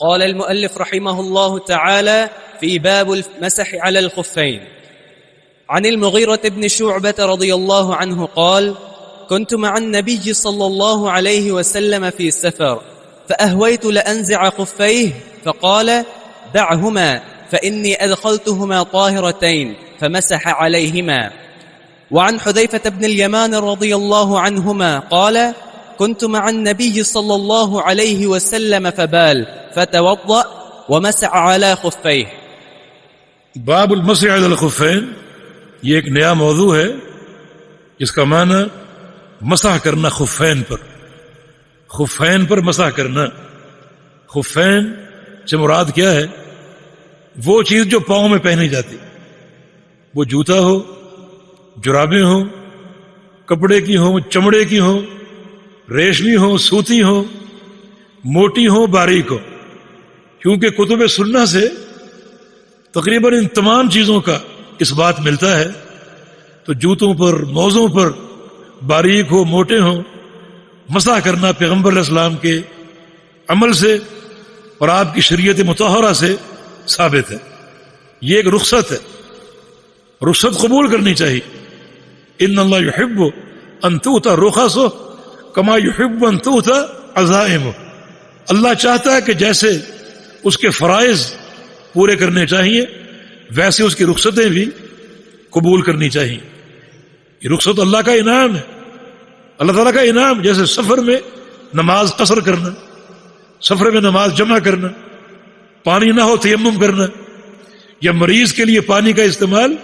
قال المؤلف رحمه الله تعالى في باب المسح على الخفين. عن المغيرة بن شعبة رضي الله عنه قال: كنت مع النبي صلى الله عليه وسلم في سفر فأهويت لأنزع خفيه فقال: دعهما فإني أدخلتهما طاهرتين، فمسح عليهما. وعن حذيفة بن اليمان رضي الله عنهما قال: كنت مع النبي صلى الله عليه وسلم فبال فتوضأ ومسح على خفيه. باب المسح علی الخفین، یہ ایک نیا موضوع ہے جس کا معنی مسح کرنا خفین پر، خفین پر مسح کرنا۔ خفین سے مراد کیا ہے؟ وہ چیز جو پاؤں میں پہنی جاتی، وہ جوتا ہو، جرابیں ہوں، کپڑے کی ہوں، چمڑے کی ہوں، ریشمی ہوں، سوتی ہوں، موٹی ہوں، باریک ہو، کیونکہ کتب سنہ سے تقریباً ان تمام چیزوں کا اس بات ملتا ہے، تو جوتوں پر، موزوں پر، باریک ہو، موٹے ہوں، مسح کرنا پیغمبر علیہ السلام کے عمل سے اور آپ کی شریعت مطہرہ سے ثابت ہے۔ یہ ایک رخصت ہے، رخصت قبول کرنی چاہیے۔ ان اللہ یحب ان تؤتی رخصہ کما یحب ان تؤتی عزائمہ، اللہ چاہتا ہے کہ جیسے اس کے فرائض پورے کرنے چاہیے ویسے اس کی رخصتیں بھی قبول کرنی چاہیے۔ یہ رخصت اللہ کا انعام ہے، اللہ تعالیٰ کا انعام۔ جیسے سفر میں نماز قصر کرنا، سفر میں نماز جمع کرنا، پانی نہ ہو تیمم کرنا، یا مریض کے لیے پانی کا استعمال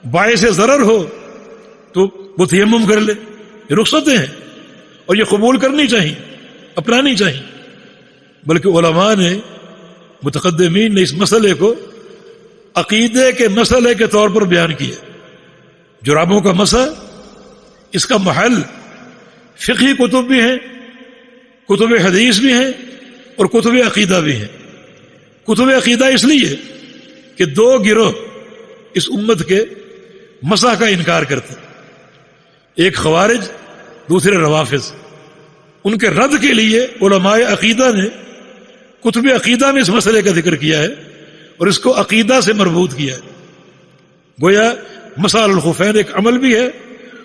باعث ضرر ہو تو وہ تیمم کر لے، یہ رخصتیں ہیں اور یہ قبول کرنی چاہیے، اپنانی چاہیے۔ بلکہ علماء نے، متقدمین نے اس مسئلے کو عقیدے کے مسئلے کے طور پر بیان کیا۔ جرابوں کا مسح، اس کا محل فقہی کتب بھی ہیں، کتب حدیث بھی ہیں اور کتب عقیدہ بھی ہیں۔ کتب عقیدہ اس لیے کہ دو گروہ اس امت کے مسح کا انکار کرتے، ایک خوارج، دوسرے روافض۔ ان کے رد کے لیے علماء عقیدہ نے کتب عقیدہ میں اس مسئلے کا ذکر کیا ہے اور اس کو عقیدہ سے مربوط کیا ہے۔ گویا مسح علی الخفین ایک عمل بھی ہے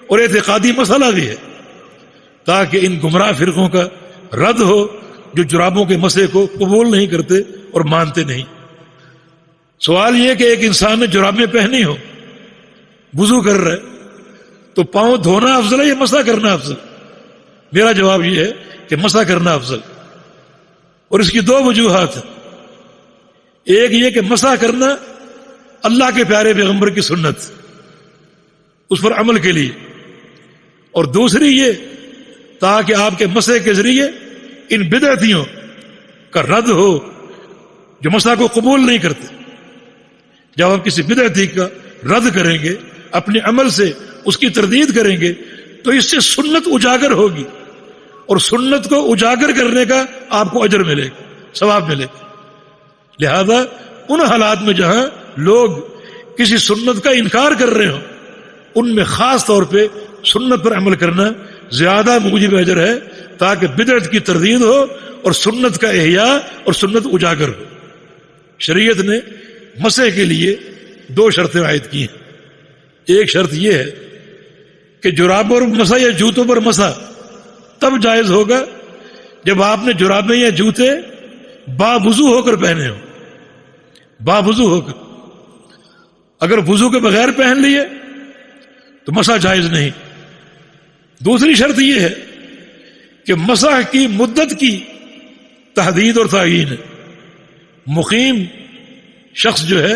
اور اعتقادی مسئلہ بھی ہے، تاکہ ان گمراہ فرقوں کا رد ہو جو جرابوں کے مسح کو قبول نہیں کرتے اور مانتے نہیں۔ سوال یہ کہ ایک انسان نے جرابیں پہنی ہو، وضو کر رہا ہے، تو پاؤں دھونا افضل ہے یا مسح کرنا افضل؟ میرا جواب یہ ہے کہ مسح کرنا افضل، اور اس کی دو وجوہات ہیں۔ ایک یہ کہ مسح کرنا اللہ کے پیارے پیغمبر کی سنت، اس پر عمل کے لیے، اور دوسری یہ تاکہ آپ کے مسح کے ذریعے ان بدعتیوں کا رد ہو جو مسح کو قبول نہیں کرتے۔ جب آپ کسی بدعتی کا رد کریں گے، اپنے عمل سے اس کی تردید کریں گے، تو اس سے سنت اجاگر ہوگی، اور سنت کو اجاگر کرنے کا آپ کو اجر ملے گا، ثواب ملے گا۔ لہذا ان حالات میں جہاں لوگ کسی سنت کا انکار کر رہے ہوں، ان میں خاص طور پہ سنت پر عمل کرنا زیادہ موجب اجر ہے، تاکہ بدعت کی تردید ہو اور سنت کا احیاء اور سنت اجاگر ہو۔ شریعت نے مسح کے لیے دو شرطیں عائد کی ہیں۔ ایک شرط یہ ہے کہ جرابوں پر مسح یا جوتوں پر مسح تب جائز ہوگا جب آپ نے جرابیں یا جوتے باوضو ہو کر پہنے ہوں، باوضو ہو کر۔ اگر وضو کے بغیر پہن لیے تو مسح جائز نہیں۔ دوسری شرط یہ ہے کہ مسح کی مدت کی تحدید اور تعیین ہے۔ مقیم شخص جو ہے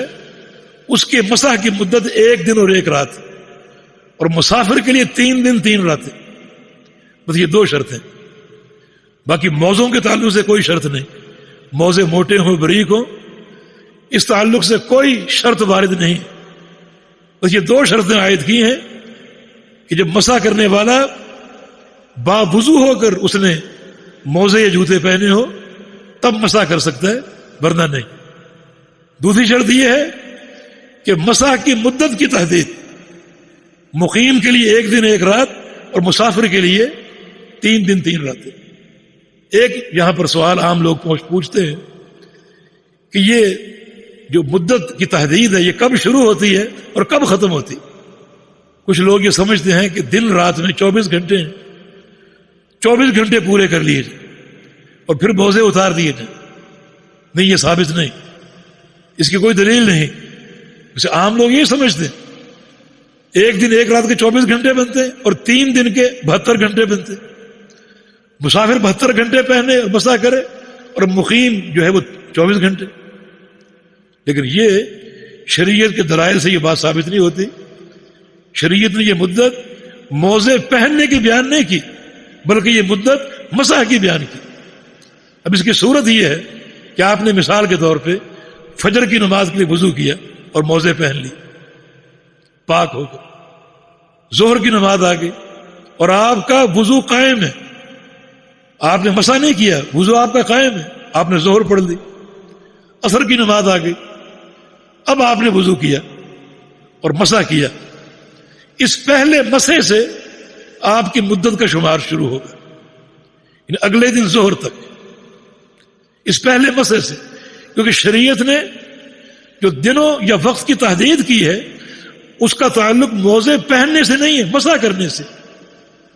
اس کے مسح کی مدت 1 دن اور 1 رات، اور مسافر کے لیے 3 دن 3 راتیں۔ بس یہ 2 شرطیں، باقی موزوں کے تعلق سے کوئی شرط نہیں۔ موزے موٹے ہوں، باریک ہوں، اس تعلق سے کوئی شرط وارد نہیں۔ بس یہ 2 شرطیں عائد کی ہیں کہ جب مسح کرنے والا باوضو ہو کر اس نے موزے یا جوتے پہنے ہو تب مسح کر سکتا ہے، ورنہ نہیں۔ دوسری شرط یہ ہے کہ مسح کی مدت کی تحدید، مقیم کے لیے 1 دن 1 رات اور مسافر کے لیے 3 دن 3 راتیں۔ ایک یہاں پر سوال عام لوگ پوچھتے ہیں کہ یہ جو مدت کی تحدید ہے یہ کب شروع ہوتی ہے اور کب ختم ہوتی. کچھ لوگ یہ سمجھتے ہیں کہ دن رات میں 24 گھنٹے ہیں، 24 گھنٹے پورے کر لیے جائیں اور پھر موزے اتار دیے جائیں. نہیں، یہ ثابت نہیں، اس کی کوئی دلیل نہیں. ویسے عام لوگ یہ سمجھتے ہیں ایک دن ایک رات کے 24 گھنٹے بنتے ہیں اور 3 دن کے 72 گھنٹے بنتے ہیں. مسافر 72 گھنٹے پہنے اور مسا کرے اور مقیم جو ہے وہ 24 گھنٹے. لیکن یہ شریعت کے دلائل سے یہ بات ثابت نہیں ہوتی. شریعت نے یہ مدت موزے پہننے کی بیان نہیں کی بلکہ یہ مدت مسح کی بیان کی. اب اس کی صورت یہ ہے کہ آپ نے مثال کے طور پہ فجر کی نماز کے لیے وضو کیا اور موزے پہن لی پاک ہو کر. ظہر کی نماز آ گئی اور آپ کا وضو قائم ہے، آپ نے مسح نہیں کیا، وضو آپ کا قائم ہے، آپ نے ظہر پڑھ لی. عصر کی نماز آ گئی، اب آپ نے وضو کیا اور مسح کیا. اس پہلے مسح سے آپ کی مدت کا شمار شروع ہوگا، یعنی اگلے دن ظہر تک، اس پہلے مسح سے. کیونکہ شریعت نے جو دنوں یا وقت کی تحدید کی ہے اس کا تعلق موزے پہننے سے نہیں ہے، مسح کرنے سے.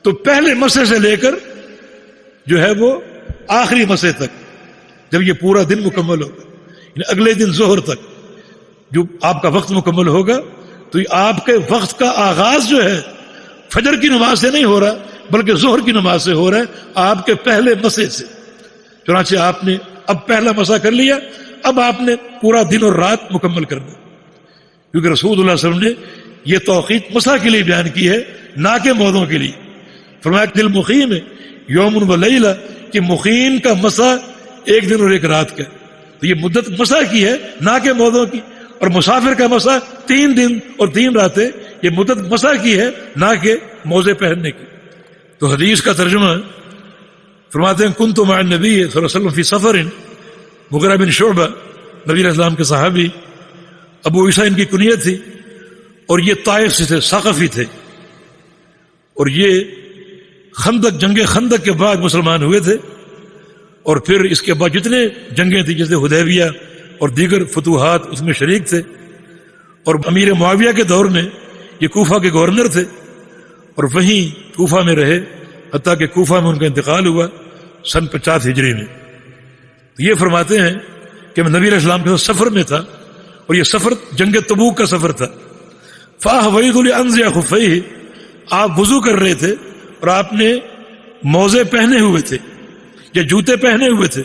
تو پہلے مسح سے لے کر جو ہے وہ آخری مسح تک، جب یہ پورا دن مکمل ہوگا، یعنی اگلے دن ظہر تک جو آپ کا وقت مکمل ہوگا، تو یہ آپ کے وقت کا آغاز جو ہے فجر کی نماز سے نہیں ہو رہا بلکہ ظہر کی نماز سے ہو رہا ہے، آپ کے پہلے مسح سے. چنانچہ آپ نے اب پہلا مسح کر لیا، اب آپ نے پورا دن اور رات مکمل کرنا. کیونکہ رسول اللہ صلی اللہ علیہ وسلم نے یہ توقیت مسح کے لیے بیان کی ہے، نہ کہ موضوع کے لیے. فرمایا دل مقیم ہے یوم و لیلہ، کہ مقیم کا مسح ایک دن اور ایک رات کا، تو یہ مدت مسح کی ہے نہ کہ موضوع کی. اور مسافر کا مسح 3 دن اور 3 راتیں، یہ مدت مسح کی ہے نہ کہ موزے پہننے کی. تو حدیث کا ترجمہ فرماتے ہیں کنت مع النبی صلی اللہ علیہ وسلم فی سفر. مغیرہ بن شعبہ نبی علیہ السلام کے صحابی، ابو عیسیٰ ان کی کنیت تھی، اور یہ طائف سے تھے، ثقفی تھے، اور یہ خندق، جنگ خندق کے بعد مسلمان ہوئے تھے. اور پھر اس کے بعد جتنے جنگیں تھیں جیسے حدیبیہ اور دیگر فتوحات اس میں شریک تھے. اور امیر معاویہ کے دور میں یہ کوفہ کے گورنر تھے اور وہیں کوفہ میں رہے حتیٰ کہ کوفہ میں ان کا انتقال ہوا سن 50 ہجری میں. یہ فرماتے ہیں کہ میں نبی علیہ السلام کے سفر میں تھا اور یہ سفر جنگ تبوک کا سفر تھا. فاحویت لانزع خفیہ، آپ وضو کر رہے تھے اور آپ نے موزے پہنے ہوئے تھے یا جوتے پہنے ہوئے تھے.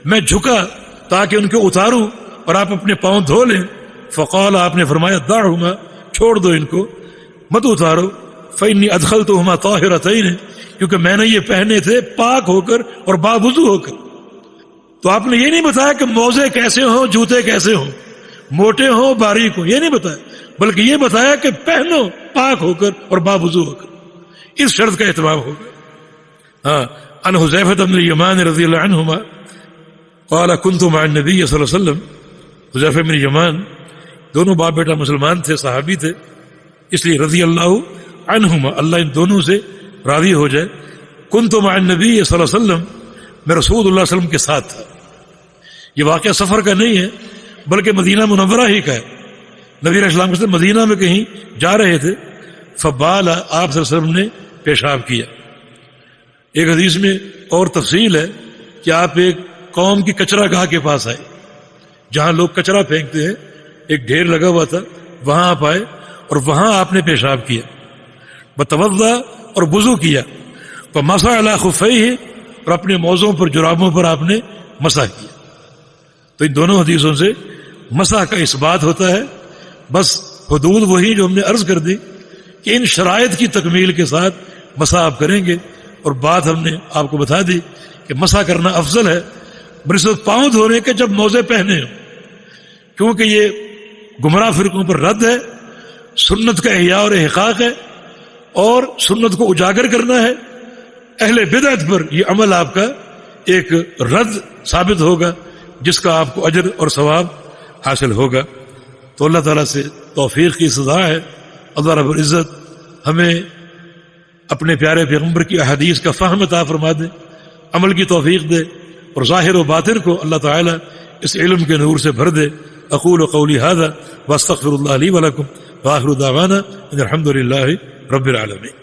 میں جھکا تاکہ ان کو اتاروں اور آپ اپنے پاؤں دھو لیں. فقال، آپ نے فرمایا دعہما، چھوڑ دو ان کو، مت اتارو. فإنی ادخلتہما طاہرتین، کیونکہ میں نے یہ پہنے تھے پاک ہو کر اور باوضو ہو کر. تو آپ نے یہ نہیں بتایا کہ موزے کیسے ہوں، جوتے کیسے ہوں، موٹے ہوں باریک ہوں، یہ نہیں بتایا، بلکہ یہ بتایا کہ پہنو پاک ہو کر اور باوضو ہو کر. اس شرط کا اہتمام ہوگا. ہاں، عن حذیفہ بن الیمان رضی اللہ عنہما قال كنت مع النبی صلی اللہ علیہ وسلم. حذیفہ بن الیمان دونوں باپ بیٹا مسلمان تھے، صحابی تھے، اس لیے رضی اللہ عنہما، اللہ ان دونوں سے راضی ہو جائے. كنت مع النبی صلی اللہ علیہ وسلم، میں رسول اللہ صلی اللہ علیہ وسلم کے ساتھ تھا. یہ واقعہ سفر کا نہیں ہے بلکہ مدینہ منورہ ہی کا ہے. نبی علیہ السلام کے ساتھ مدینہ میں کہیں جا رہے تھے. فبال، آپ صلی اللہ علیہ وسلم نے پیشاب کیا. ایک حدیث میں اور تفصیل ہے کہ آپ ایک قوم کی کچرا گاہ کے پاس آئے جہاں لوگ کچرا پھینکتے ہیں، ایک ڈھیر لگا ہوا تھا، وہاں آپ آئے اور وہاں آپ نے پیشاب کیا. بتوضا، اور وضو کیا. فمسح علی خفیہ، اور اپنے موزوں پر، جرابوں پر آپ نے مسح کیا. تو ان دونوں حدیثوں سے مسح کا اثبات ہوتا ہے. بس حدود وہی جو ہم نے عرض کر دی کہ ان شرائط کی تکمیل کے ساتھ مسح آپ کریں گے. اور بات ہم نے آپ کو بتا دی کہ مسح کرنا افضل ہے بنسبت پاؤں دھونے کے جب موزے پہنے ہوں، کیونکہ یہ گمراہ فرقوں پر رد ہے، سنت کا احیاء اور احقاق ہے، اور سنت کو اجاگر کرنا ہے. اہل بدعت پر یہ عمل آپ کا ایک رد ثابت ہوگا جس کا آپ کو اجر اور ثواب حاصل ہوگا. تو اللہ تعالیٰ سے توفیق کی سزا ہے. اللہ رب العزت ہمیں اپنے پیارے پیغمبر کی احادیث کا فہم عطا فرما دے، عمل کی توفیق دے، اور ظاہر و باطن کو اللہ تعالیٰ اس علم کے نور سے بھر دے. اقول قولی ھذا واستغفر اللہ لی ولکم وآخر دعوانا ان الحمد للہ رب العالمین.